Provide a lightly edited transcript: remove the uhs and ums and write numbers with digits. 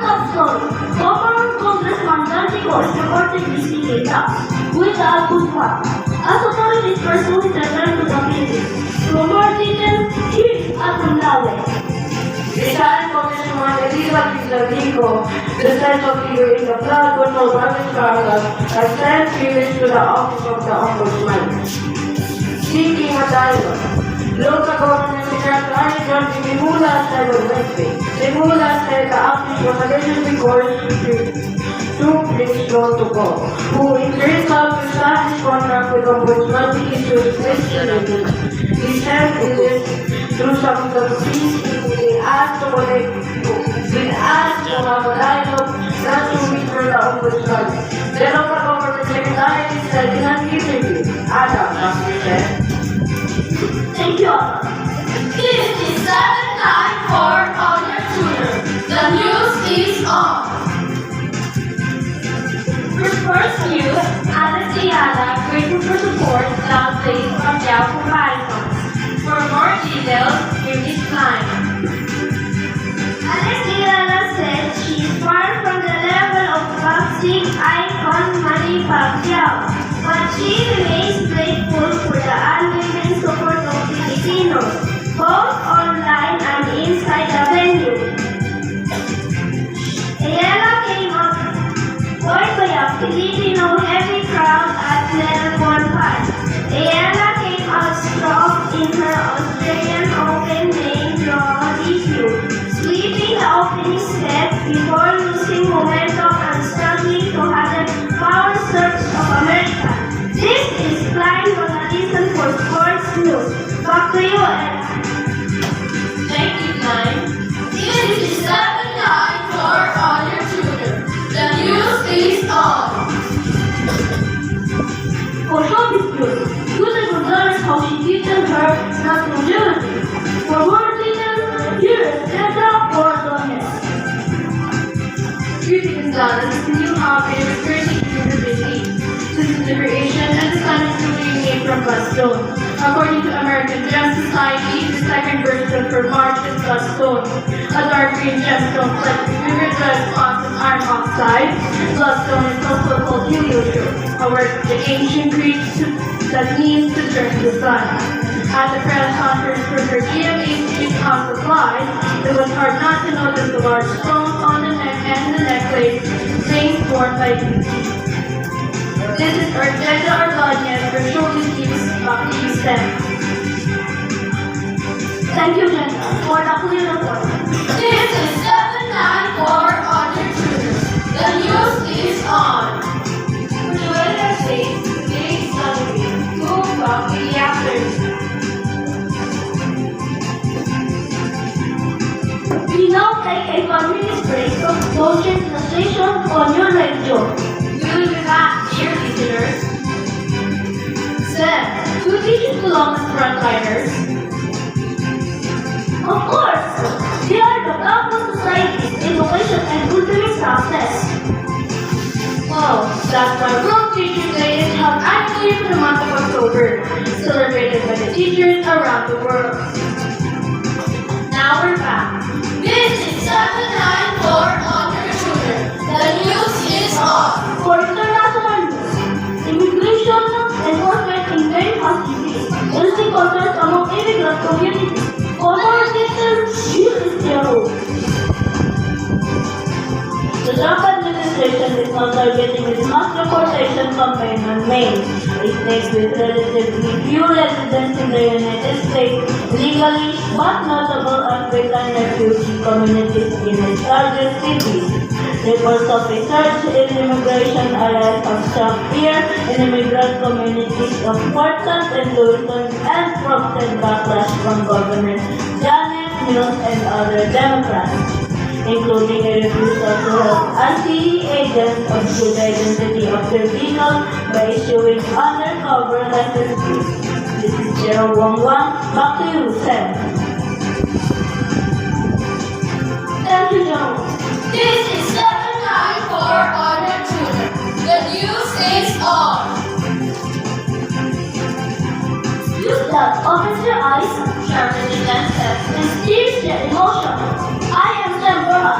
top story. Former Congressman Dante Cos reported missing data with the Alpus Park. As authorities pursue his return to the Philippines. For more details, here is Atom Lawe. Retired Congresswoman Elizabeth Zaldico, the central figure in the flood control project Carlos, has sent queries to the office of the Ombudsman, seeking a dialogue. Local government secretary John Dimula said on Wednesday. Dimula said the office was allegedly coerced to Prince John to go, who in turn sought to sign his contract with Ombudsman to issue his legislative. He said it is through some of the fees they asked to collect, been asked to have a dialogue not to meet for the Ombudsman. The local government secretary said in an interview, Adam, as he said. Thank you all. This is 7 for all your children. The news is on. First news, Alex Ayala grateful for support downplays from Yao comparisons. For more details, here is line. Alex Ayala said she is far from the level of boxing icon Manny Pacquiao, but she remains grateful for the unwavering support of Filipinos, both online and inside the venue. Ayala came up joined by a Filipino heavy crowd at Melbourne Park. Ayala came out strong in her Australian Open main draw debut, sweeping the opening set before losing momentum and struggling to handle power surge of America. This is Klein Journalism for Sports News. Back to you, Ella. Thank you, Klein. This is 7 for all your children. The news is on. For showbiz news, Susan Gonzalez how she teaches her nationality. For more details, here is Edra Ordonez. Susan Gonzalez is the new office of Jersey University. Since its liberation and the son is newly named from Bloodstone. According to American Gem Society, the second version for March is Bloodstone. A dark green gemstone collected rigorous spots of iron oxide. Bloodstone is also called heliotrope, a word from the ancient Greek that means to turn to the sun. At the press conference for her GMA Street House of Lies, it was hard not to notice the large stones on the neck and the necklace, things worn by beauty. This is Ardeta Ordonez for Showbiz News. Back to you, Sam. Thank you, Jenna, for the clear report. This is 7 for all your children. The news is on. For the weather update, today is Saturday, 2 o'clock in the afternoon. We now take a 5 minute break from Social Station on your radio. We will be back, dear listeners. Sam, do teachers belong as frontliners? Of course! They are the backbone of society's innovation and cultural success. Well, that's why World Teachers Day is held annually for the month of October, celebrated by the teachers around the world. Now we're back. This is 7 for all your children. The news is on. For international news, immigration enforcement in many countries raising concerns among immigrant communities. For more details, here is their role. The Trump administration is now targeting its mass deportation campaign on May. States with relatively few residents in the United States legally but notable African refugee communities in its largest cities. Reports of a surge in immigration arrests have struck fear in immigrant communities of Portland and Louisville and prompted backlash from Governor Janet Mills and other Democrats, including a refusal to help anti agents of good identity of their vehicle by issuing undercover licenses. This is 011. Back to you, Sam. Thank you, John. This is 7 for all your children. The news is on. Use that opens your eyes, sharpen the lenses, and steers their emotion. I am Sam Borja